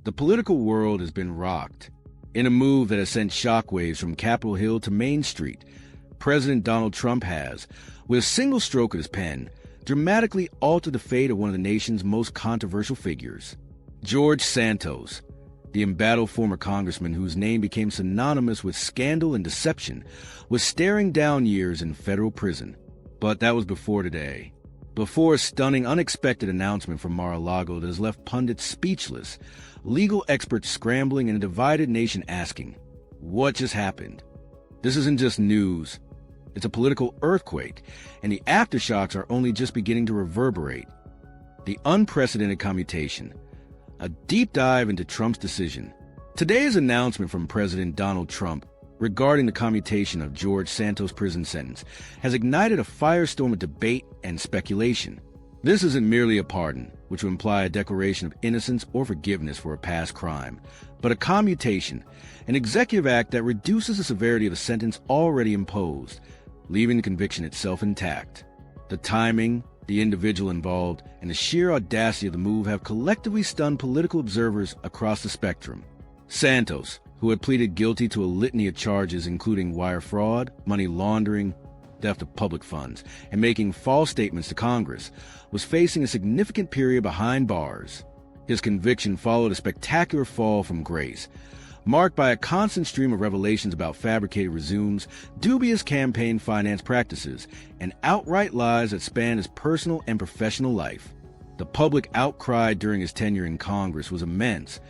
The political world has been rocked. In a move that has sent shockwaves from Capitol Hill to Main Street, President Donald Trump has, with a single stroke of his pen, dramatically altered the fate of one of the nation's most controversial figures. George Santos, the embattled former congressman whose name became synonymous with scandal and deception, was staring down years in federal prison. But that was before today. Before a stunning, unexpected announcement from Mar-a-Lago that has left pundits speechless, legal experts scrambling, and a divided nation asking, what just happened? This isn't just news. It's a political earthquake, and the aftershocks are only just beginning to reverberate. The unprecedented commutation. A deep dive into Trump's decision. Today's announcement from President Donald Trump regarding the commutation of George Santos' prison sentence has ignited a firestorm of debate and speculation. This isn't merely a pardon, which would imply a declaration of innocence or forgiveness for a past crime, but a commutation, an executive act that reduces the severity of a sentence already imposed, leaving the conviction itself intact. The timing, the individual involved, and the sheer audacity of the move have collectively stunned political observers across the spectrum. Santos, who had pleaded guilty to a litany of charges including wire fraud, money laundering, theft of public funds, and making false statements to Congress, was facing a significant period behind bars. His conviction followed a spectacular fall from grace, marked by a constant stream of revelations about fabricated resumes, dubious campaign finance practices, and outright lies that span his personal and professional life. The public outcry during his tenure in Congress was immense,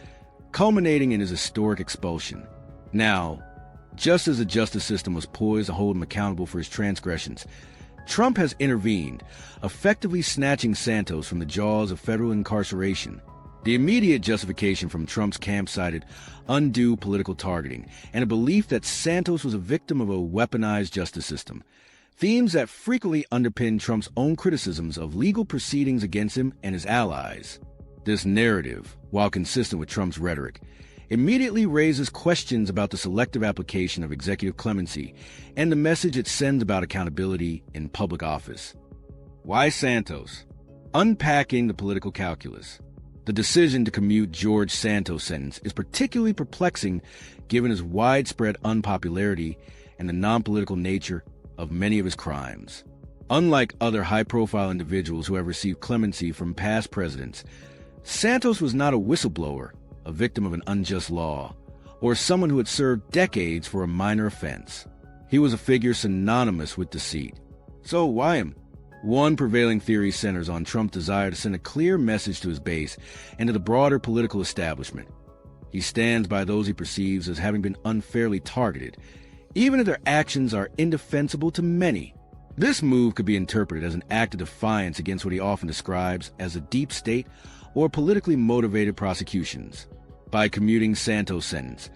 culminating in his historic expulsion. Now, just as the justice system was poised to hold him accountable for his transgressions, Trump has intervened, effectively snatching Santos from the jaws of federal incarceration. The immediate justification from Trump's camp cited undue political targeting and a belief that Santos was a victim of a weaponized justice system, themes that frequently underpin Trump's own criticisms of legal proceedings against him and his allies. This narrative, while consistent with Trump's rhetoric, immediately raises questions about the selective application of executive clemency and the message it sends about accountability in public office. Why Santos? Unpacking the political calculus. The decision to commute George Santos' sentence is particularly perplexing given his widespread unpopularity and the non-political nature of many of his crimes. Unlike other high-profile individuals who have received clemency from past presidents, Santos was not a whistleblower, a victim of an unjust law, or someone who had served decades for a minor offense. He was a figure synonymous with deceit. So why him? One prevailing theory centers on Trump's desire to send a clear message to his base and to the broader political establishment. He stands by those he perceives as having been unfairly targeted, even if their actions are indefensible to many. This move could be interpreted as an act of defiance against what he often describes as a deep state or politically motivated prosecutions. By commuting Santos' sentence,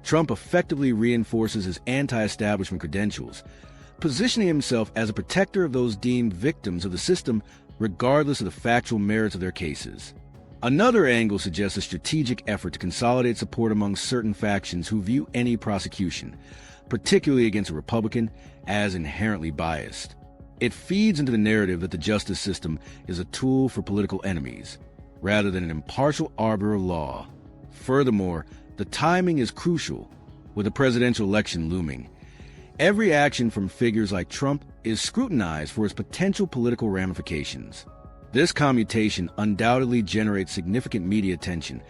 Trump effectively reinforces his anti-establishment credentials, positioning himself as a protector of those deemed victims of the system regardless of the factual merits of their cases. Another angle suggests a strategic effort to consolidate support among certain factions who view any prosecution, particularly against a Republican, as inherently biased. It feeds into the narrative that the justice system is a tool for political enemies, rather than an impartial arbiter of law. Furthermore, the timing is crucial. With the presidential election looming, every action from figures like Trump is scrutinized for its potential political ramifications. This commutation undoubtedly generates significant media attention,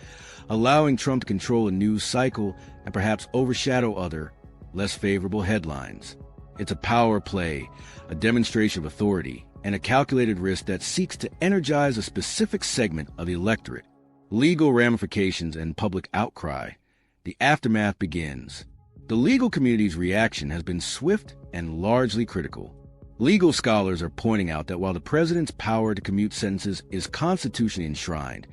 allowing Trump to control a news cycle and perhaps overshadow other, less favorable headlines. It's a power play, a demonstration of authority, and a calculated risk that seeks to energize a specific segment of the electorate. Legal ramifications and public outcry. The aftermath begins. The legal community's reaction has been swift and largely critical. Legal scholars are pointing out that while the president's power to commute sentences is constitutionally enshrined,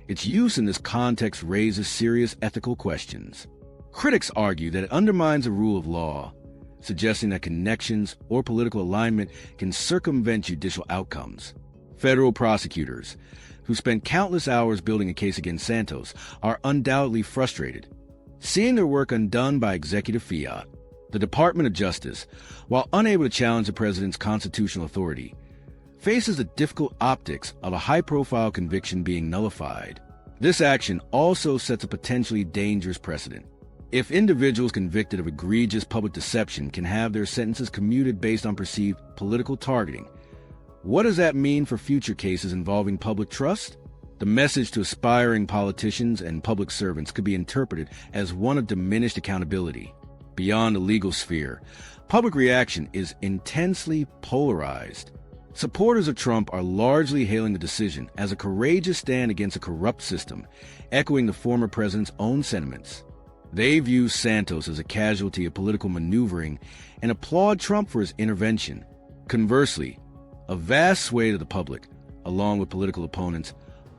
its use in this context raises serious ethical questions. Critics argue that it undermines the rule of law, suggesting that connections or political alignment can circumvent judicial outcomes. Federal prosecutors, who spent countless hours building a case against Santos, are undoubtedly frustrated, seeing their work undone by executive fiat. The Department of Justice, while unable to challenge the president's constitutional authority, faces the difficult optics of a high-profile conviction being nullified. This action also sets a potentially dangerous precedent. If individuals convicted of egregious public deception can have their sentences commuted based on perceived political targeting, what does that mean for future cases involving public trust? The message to aspiring politicians and public servants could be interpreted as one of diminished accountability. Beyond the legal sphere, public reaction is intensely polarized. Supporters of Trump are largely hailing the decision as a courageous stand against a corrupt system, echoing the former president's own sentiments. They view Santos as a casualty of political maneuvering and applaud Trump for his intervention. Conversely, a vast swathe of the public, along with political opponents,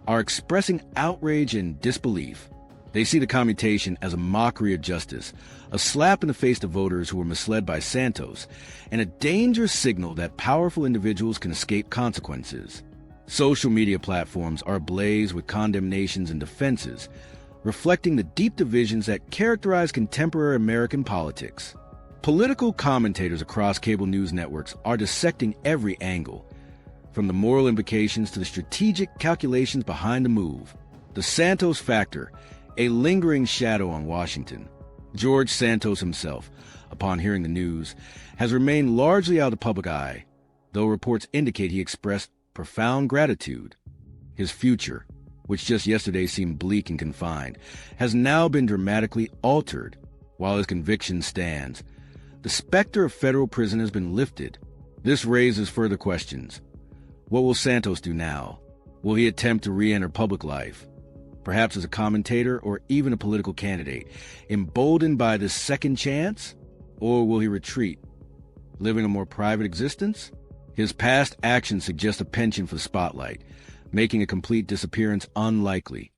are expressing outrage and disbelief. They see the commutation as a mockery of justice, a slap in the face to voters who were misled by Santos, and a dangerous signal that powerful individuals can escape consequences. Social media platforms are ablaze with condemnations and defenses, reflecting the deep divisions that characterize contemporary American politics. Political commentators across cable news networks are dissecting every angle, from the moral implications to the strategic calculations behind the move. The Santos factor, a lingering shadow on Washington. George Santos himself, upon hearing the news, has remained largely out of the public eye, though reports indicate he expressed profound gratitude. His future, which just yesterday seemed bleak and confined, has now been dramatically altered. While his conviction stands, the specter of federal prison has been lifted. This raises further questions. What will Santos do now? Will he attempt to re-enter public life, perhaps as a commentator or even a political candidate, emboldened by this second chance? Or will he retreat, living a more private existence? His past actions suggest a penchant for the spotlight, making a complete disappearance unlikely.